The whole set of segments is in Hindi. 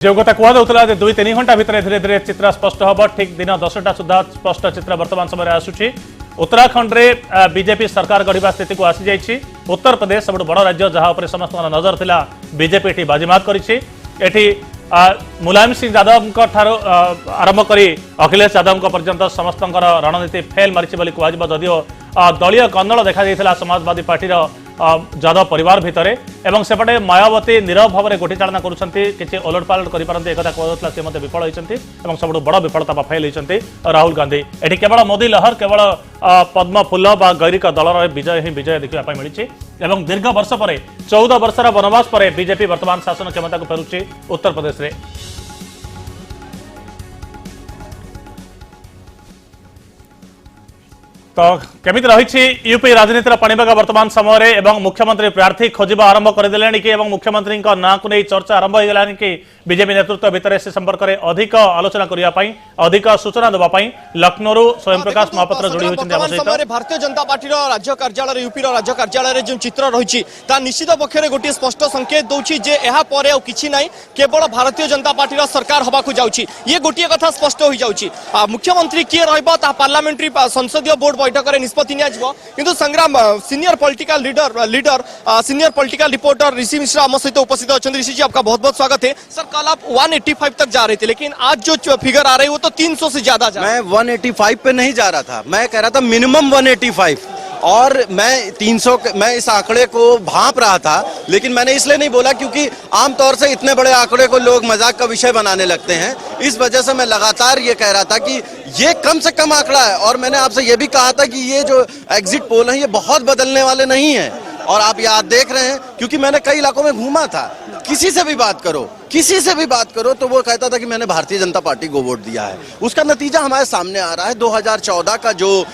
जो कथा कहला 2-3 घंटा भितर धीरे धीरे चित्र स्पष्ट हम ठीक दिन 10टा सुधा स्पष्ट चित्र वर्तमान समय आसूची। उत्तराखंड रे बीजेपी सरकार गढ़ा स्थिति को आसी जाइए। उत्तर प्रदेश सब बड़ राज्य जहाँ पर समस्त नजर थिला बीजेपी एटी बाजीमात करी। मुलायम सिंह यादव आरंभ कर अखिलेश यादव पर्यंत समस्त रणनीति फेल मारी कहदियो दलीय कंदल देखा समाजवादी पार्टी यादव परिवार भितर एवं सेपटे मायावती नीरव भाव में गोटीचालना कर ओलटपालट करते सी विफल होती सब बड़ विफलता फेल होती राहुल गांधी। एटी केवल मोदी लहर केवल पद्म फूल बा गैरिक दलर विजय ही विजय देखा मिली। दीर्घ वर्ष पर 14 वर्षर वनवास पर बीजेपी वर्तमान शासन क्षमता को फेरुची उत्तर प्रदेश में। तो केमिति रही यूपी राजनीतिर पाणीपाग वर्तमान समय एवं मुख्यमंत्री प्रार्थी खोजा आरंभ करदे कि मुख्यमंत्री ना को नहीं चर्चा आरंभ हो गलानी कि बीजेपी नेतृत्व भितर से संपर्क में अधिक आलोचना करने अधिक सूचना देवाई लखनऊ स्वयं प्रकाश महापात्र जोड़ी होती। भारतीय जनता पार्टी राज्य कार्यालय यूपी राज्य कार्यालय जो चित्र रही निश्चित पक्ष में गोटे स्पष्ट संकेत दूसरी जे यापर कि ना केवल भारतीय जनता पार्टी सरकार हवा जाऊँगी ये गोटे कथा स्पष्ट हो जाऊँगी। मुख्यमंत्री किए पार्लियामेंट्री संसदीय बोर्ड बैठक में निष्पत्ति किंतु संग्राम senior political leader senior political reporter Rishi Mishra आम सहित उपस्थित अच्छा। ऋषि जी आपका बहुत बहुत स्वागत है। सर कल आप 185 तक जा रहे थे लेकिन आज जो फिगर आ रही है वो तो 300 से ज्यादा जा रहा है। मैं 185 पे नहीं जा रहा था, मैं कह रहा था मिनिमम 185 और मैं 300 मैं इस आंकड़े को भांप रहा था। लेकिन मैंने इसलिए नहीं बोला क्योंकि आमतौर से इतने बड़े आंकड़े को लोग मजाक का विषय बनाने लगते हैं। इस वजह से मैं लगातार ये कह रहा था कि ये कम से कम आंकड़ा है। और मैंने आपसे ये भी कहा था कि ये जो एग्जिट पोल है ये बहुत बदलने वाले नहीं है। और आप याद देख रहे हैं क्योंकि मैंने कई इलाकों में घूमा था, किसी से भी बात करो तो वो कहता था कि मैंने भारतीय जनता पार्टी को वोट दिया है। उसका नतीजा हमारे सामने आ रहा है। 2014 का जो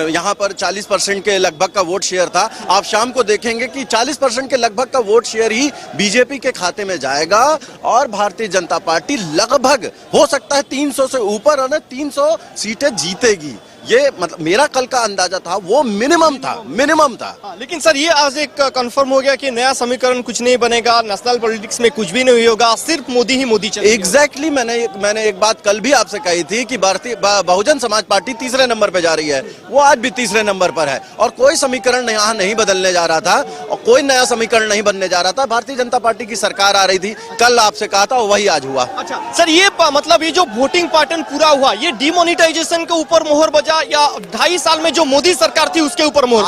यहाँ पर 40% के लगभग का वोट शेयर था, आप शाम को देखेंगे कि 40% के लगभग का वोट शेयर ही बीजेपी के खाते में जाएगा और भारतीय जनता पार्टी लगभग हो सकता है 300 से ऊपर और 300 सीटें जीतेगी। ये मतलब मेरा कल का अंदाजा था, वो मिनिमम था। लेकिन सर ये आज एक कंफर्म हो गया कि नया समीकरण कुछ नहीं बनेगा, नेशनल पॉलिटिक्स में कुछ भी नहीं होगा, सिर्फ मोदी ही मोदी चलेगा। एग्जैक्टली मैंने एक बात कल भी आपसे कही थी कि भारतीय बहुजन समाज पार्टी तीसरे नंबर पे जा रही है, वो आज भी तीसरे नंबर पर है और कोई समीकरण यहाँ नहीं बदलने जा रहा था और कोई नया समीकरण नहीं बनने जा रहा था। भारतीय जनता पार्टी की सरकार आ रही थी, कल आपसे कहा था वही आज हुआ। अच्छा सर, ये मतलब ये जो वोटिंग पैटर्न पूरा हुआ ये डिमोनिटाइजेशन के ऊपर मोहर बजा या 2.5 साल में जो मोदी सरकार थी उसके ऊपर मोहर?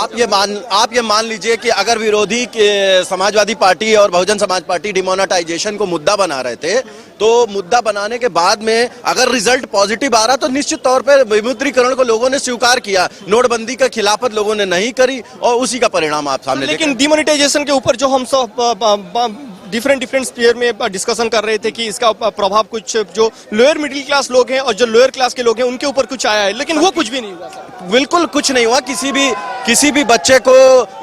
आप ये मान लीजिए कि अगर विरोधी के समाजवादी पार्टी और बहुजन समाज पार्टी डिमोनेटाइजेशन को मुद्दा बना रहे थे तो मुद्दा बनाने के बाद में अगर रिजल्ट पॉजिटिव आ रहा तो निश्चित तौर पर विमुद्रीकरण को लोगों ने स्वीकार किया, नोटबंदी का खिलाफत लोगों ने नहीं करी और उसी का परिणाम आप सामने। लेकिन डिमोनेटाइजेशन के ऊपर जो हम सब डिफरेंट स्पीयर में डिस्कशन कर रहे थे कि इसका प्रभाव कुछ जो लोअर मिडिल क्लास लोग हैं और जो लोअर क्लास के लोग हैं उनके ऊपर कुछ आया है, लेकिन वो कुछ भी नहीं हुआ सर। बिल्कुल कुछ नहीं हुआ। किसी भी बच्चे को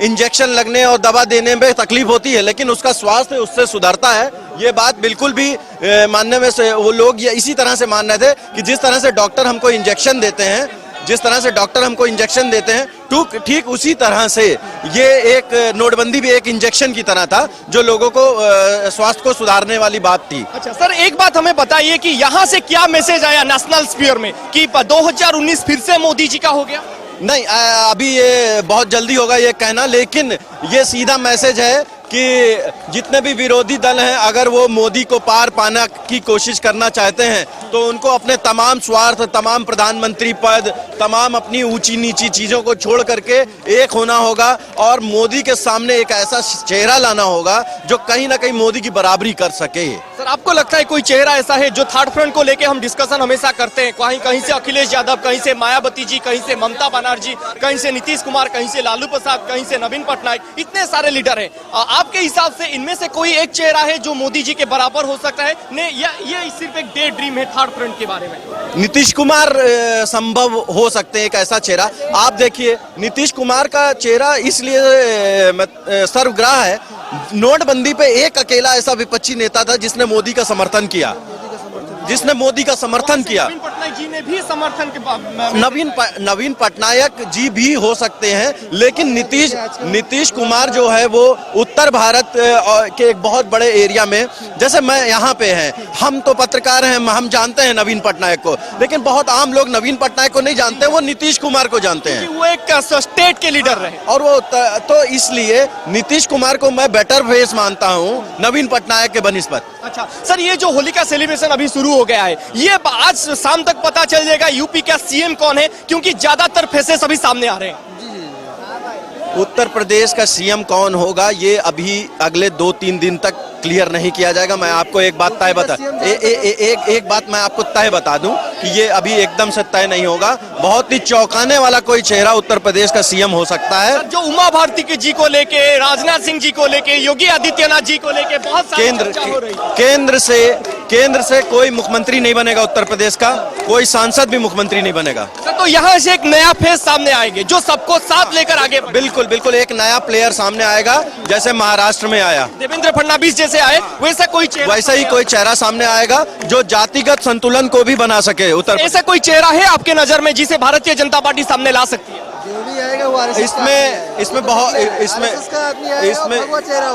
इंजेक्शन लगने और दवा देने में तकलीफ होती है लेकिन उसका स्वास्थ्य उससे सुधरता है। ये बात बिल्कुल भी मानने में से वो लोग ये इसी तरह से मान रहे थे कि जिस तरह से डॉक्टर हमको इंजेक्शन देते हैं ठीक उसी तरह से ये एक नोटबंदी भी एक इंजेक्शन की तरह था जो लोगों को स्वास्थ्य को सुधारने वाली बात थी। अच्छा सर, एक बात हमें बताइए कि यहाँ से क्या मैसेज आया नेशनल स्पीयर में कि 2019 फिर से मोदी जी का हो गया? नहीं, अभी ये बहुत जल्दी होगा ये कहना, लेकिन ये सीधा मैसेज है कि जितने भी विरोधी दल हैं अगर वो मोदी को पार पाने की कोशिश करना चाहते हैं तो उनको अपने तमाम स्वार्थ, तमाम प्रधानमंत्री पद, तमाम अपनी ऊंची नीची चीजों को छोड़ करके एक होना होगा और मोदी के सामने एक ऐसा चेहरा लाना होगा जो कहीं ना कहीं मोदी की बराबरी कर सके। सर आपको लगता है कोई चेहरा ऐसा है जो थर्ड फ्रंट को लेके हम डिस्कशन हमेशा करते हैं, कहीं से अखिलेश यादव, कहीं से मायावती जी, कहीं से ममता बनर्जी, कहीं से नीतीश कुमार, कहीं से लालू प्रसाद, कहीं से नवीन पटनायक, इतने सारे लीडर हैं। आपके हिसाब से इनमें से कोई एक चेहरा है जो मोदी जी के बराबर हो सकता है ने या ये सिर्फ एक डे ड्रीम है थर्ड फ्रंट के बारे में? नीतीश कुमार संभव हो सकते हैं एक ऐसा चेहरा। आप देखिए नीतीश कुमार का चेहरा इसलिए सर्वग्राह है, नोटबंदी पे एक अकेला ऐसा विपक्षी नेता था जिसने मोदी का समर्थन किया। पटनायक जी ने भी समर्थन के नवीन पटनायक जी भी हो सकते हैं, लेकिन नीतीश कुमार जो है वो उत्तर भारत के एक बहुत बड़े एरिया में, जैसे मैं यहाँ पे हैं, हम तो पत्रकार हैं, हम जानते हैं नवीन पटनायक को, लेकिन बहुत आम लोग नवीन पटनायक को नहीं जानते, वो नीतीश कुमार को जानते हैं। वो एक स्टेट के लीडर रहे और वो तो इसलिए नीतीश कुमार को मैं बेटर फेस मानता हूँ नवीन पटनायक के बनिस्बत। अच्छा सर, ये जो होली का सेलिब्रेशन अभी शुरू हो गया है, ये आज शाम तक पता चल जाएगा यूपी का सीएम कौन है, क्योंकि ज्यादातर फेसेस अभी सामने आ रहे हैं। उत्तर प्रदेश का सीएम कौन होगा ये अभी अगले 2-3 दिन तक क्लियर नहीं किया जाएगा। मैं आपको एक बात एक बात मैं आपको तय बता दूं कि ये अभी एकदम से तय नहीं होगा। बहुत ही चौंकाने वाला कोई चेहरा उत्तर प्रदेश का सीएम हो सकता है। जो उमा भारती जी को लेके, राजनाथ सिंह जी को लेके, योगी आदित्यनाथ जी को लेके बहुत सारी चर्चा हो रही है। केंद्र से कोई मुख्यमंत्री नहीं बनेगा उत्तर प्रदेश का, कोई सांसद भी मुख्यमंत्री नहीं बनेगा। तो यहाँ से एक नया फेस सामने आएंगे जो सबको साथ लेकर आगे बिल्कुल एक नया प्लेयर सामने आएगा, जैसे महाराष्ट्र में आया देवेंद्र फडणवीस जैसे आए, वैसा ही कोई चेहरा सामने आएगा जो जातिगत संतुलन को भी बना सके। ऐसा कोई चेहरा है आपके नजर में जिसे भारतीय जनता पार्टी सामने ला सकती है?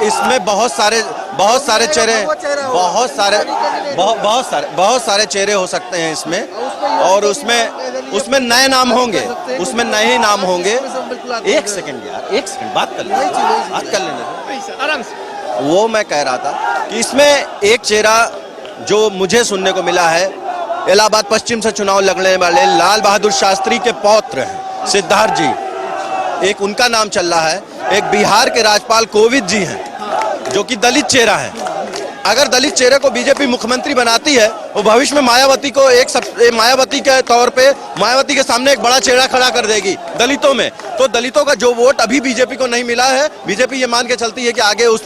इसमें बहुत सारे चेहरे बहुत सारे चेहरे हो सकते हैं इसमें, और उसमें नए नाम होंगे, एक सेकंड बात कर लेने आराम से। वो मैं कह रहा था कि इसमें एक चेहरा जो मुझे सुनने को मिला है, इलाहाबाद पश्चिम से चुनाव लड़ने वाले लाल बहादुर शास्त्री के पौत्र हैं सिद्धार्थ जी, एक उनका नाम चल रहा है। एक बिहार के राज्यपाल कोविंद जी हैं जो कि दलित चेहरा है। अगर दलित चेहरे को बीजेपी मुख्यमंत्री बनाती है, वो भविष्य में मायावती को मायावती के तौर पे मायावती के सामने एक बड़ा चेहरा खड़ा कर देगी दलितों में। तो दलितों का जो वोट अभी बीजेपी को नहीं मिला है, बीजेपी ये मान के चलती है कि आगे उस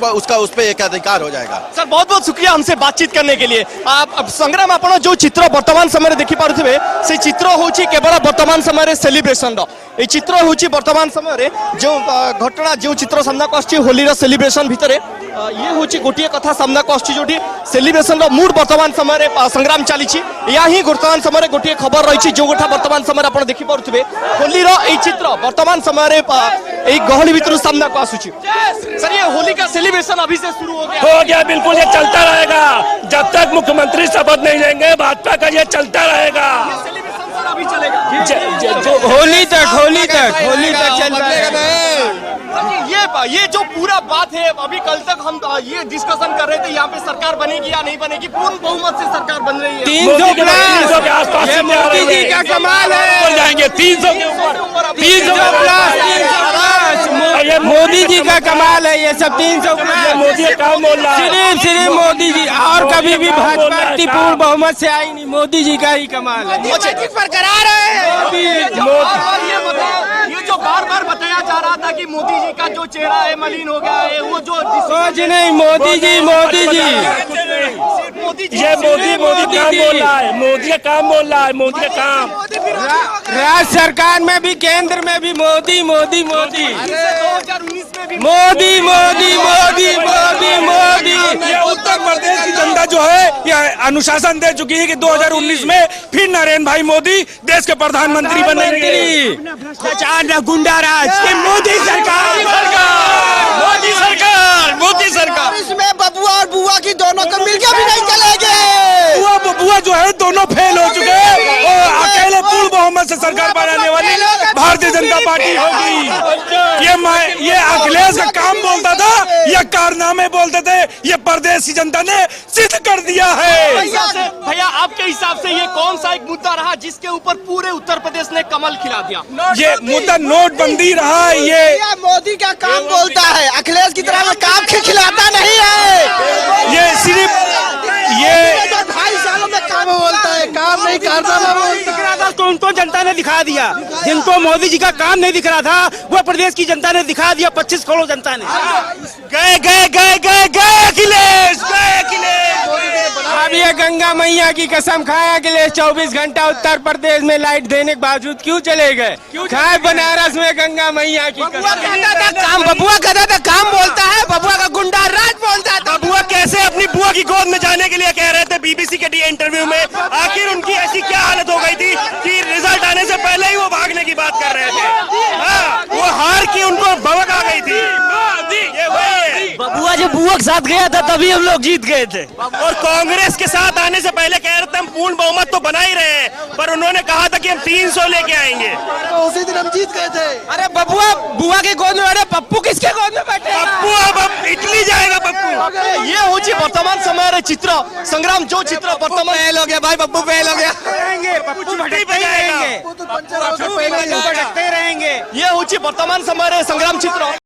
पे एक अधिकार हो जाएगा। सर बहुत बहुत शुक्रिया हमसे बातचीत करने के लिए। आप संग्राम आपण जो चित्र वर्तमान समय देखि पारुथिबे, से चित्र होची केवल वर्तमान समय सेलिब्रेशन रो। ए चित्र होची वर्तमान समय जो घटना जो चित्र सामना को आछि होली रो सेलिब्रेशन भितरे ये होची गोटिए कथा सामना को आछि जोटी सेलिब्रेशन रो मूड वर्तमान समय संग्राम चली। या ही वर्तमान समय गोटे खबर रही जो गोटा वर्तमान समय आप देखी पारे होली रो चित्र वर्तमान समय गहली भीतर सामना को आसुची। सर ये होली का सेलिब्रेशन अभी से शुरू हो गया? बिल्कुल ये चलता रहेगा जब तक मुख्यमंत्री शपथ नहीं लेंगे। भाजपा का ये चलता रहेगा, अभी चलेगा होली तक चल रहेगा। ये जो पूरा बात है, अभी कल तक हम ये डिस्कशन कर रहे थे यहाँ पे सरकार बनेगी या नहीं बनेगी, पूर्ण बहुमत से सरकार बन रही है। 300 के आसपास मोदी जी का कमाल है, जाएंगे 300 के ऊपर, 300 मोदी जी का कमाल है। ये सब 300 मोदी का काम बोल रहा है, सिर्फ मोदी जी, और कभी भी भाजपा पूर्ण बहुमत से आई नहीं, मोदी जी का ही कमाल है। बरकरार है। ये जो बार बार बताया जा रहा था कि मोदी जी का जो चेहरा है मलिन हो गया है, वो जो सोच नहीं, मोदी जी ये मोदी काम बोल रहा है, मोदी का काम बोल रहा है, मोदी का काम। राज्य सरकार में भी, केंद्र में भी मोदी मोदी मोदी 2019 में भी मोदी मोदी मोदी मोदी मोदी। ये उत्तर प्रदेश की जनता जो है यह अनुशासन दे चुकी है कि 2019 में फिर नरेंद्र भाई मोदी देश के प्रधानमंत्री बनेंगे। भ्रष्टाचार, गुंडा राज, मोदी सरकार। इसमें बबुआ और बुआ की दोनों को मिलकर भी नहीं चलेंगे। बुआ जो है दोनों फेल हो चुके हैं और अकेले पूर्ण बहुमत से सरकार बनाने वाली भारतीय जनता पार्टी होगी। ये अखिलेश का काम बोलता था, ये कारनामे बोलते थे, ये प्रदेश की जनता ने सिद्ध कर दिया है। भैया आपके हिसाब से ये कौन सा एक मुद्दा रहा जिसके ऊपर पूरे उत्तर प्रदेश ने कमल खिला दिया? ये मुद्दा नोटबंदी रहा है। ये मोदी का काम बोलता है, अखिलेश की तरह काम खिलाता नहीं है। ये सिर्फ ये 2.5 सालों में काम बोलता है, काम नहीं करता। उनको जनता ने दिखा दिया, जिनको मोदी जी का काम नहीं दिख रहा था वो प्रदेश की जनता ने दिखा दिया। 25 करोड़ जनता ने गए अखिलेश। अब ये गंगा मैया की कसम खाया अखिलेश 24 घंटा उत्तर प्रदेश में लाइट देने के बावजूद क्यों चले गए? खाए बनारस में गंगा मैया की कसम। बबुआ कहता था काम बोलता है, बबुआ का गुंडा राज बोलता था। बबुआ कैसे अपनी बुआ की गोद में जाने के लिए कह रहे थे बीबीसी के इंटरव्यू में, आखिर उनकी ऐसी क्या हालत हो गई जो बुआ के साथ गया था तभी हम लोग जीत गए थे। और कांग्रेस के साथ आने से पहले कह रहे थे हम पूर्ण बहुमत तो बना ही रहे हैं, पर उन्होंने कहा था कि हम 300 लेके आएंगे। तो उसी दिन हम जीत गए थे। अरे बबुआ बुआ के गोद में बैठे, पप्पू किसके गोद में बैठे? पप्पू अब इटली जाएगा पप्पू। ये हूँ वर्तमान समय चित्र संग्राम जो चित्र वर्तमान फेल हो गया भाई, पप्पू फेल हो गया। पप्पू भटकते रहेंगे, ये हूँ वर्तमान समय संग्राम चित्र।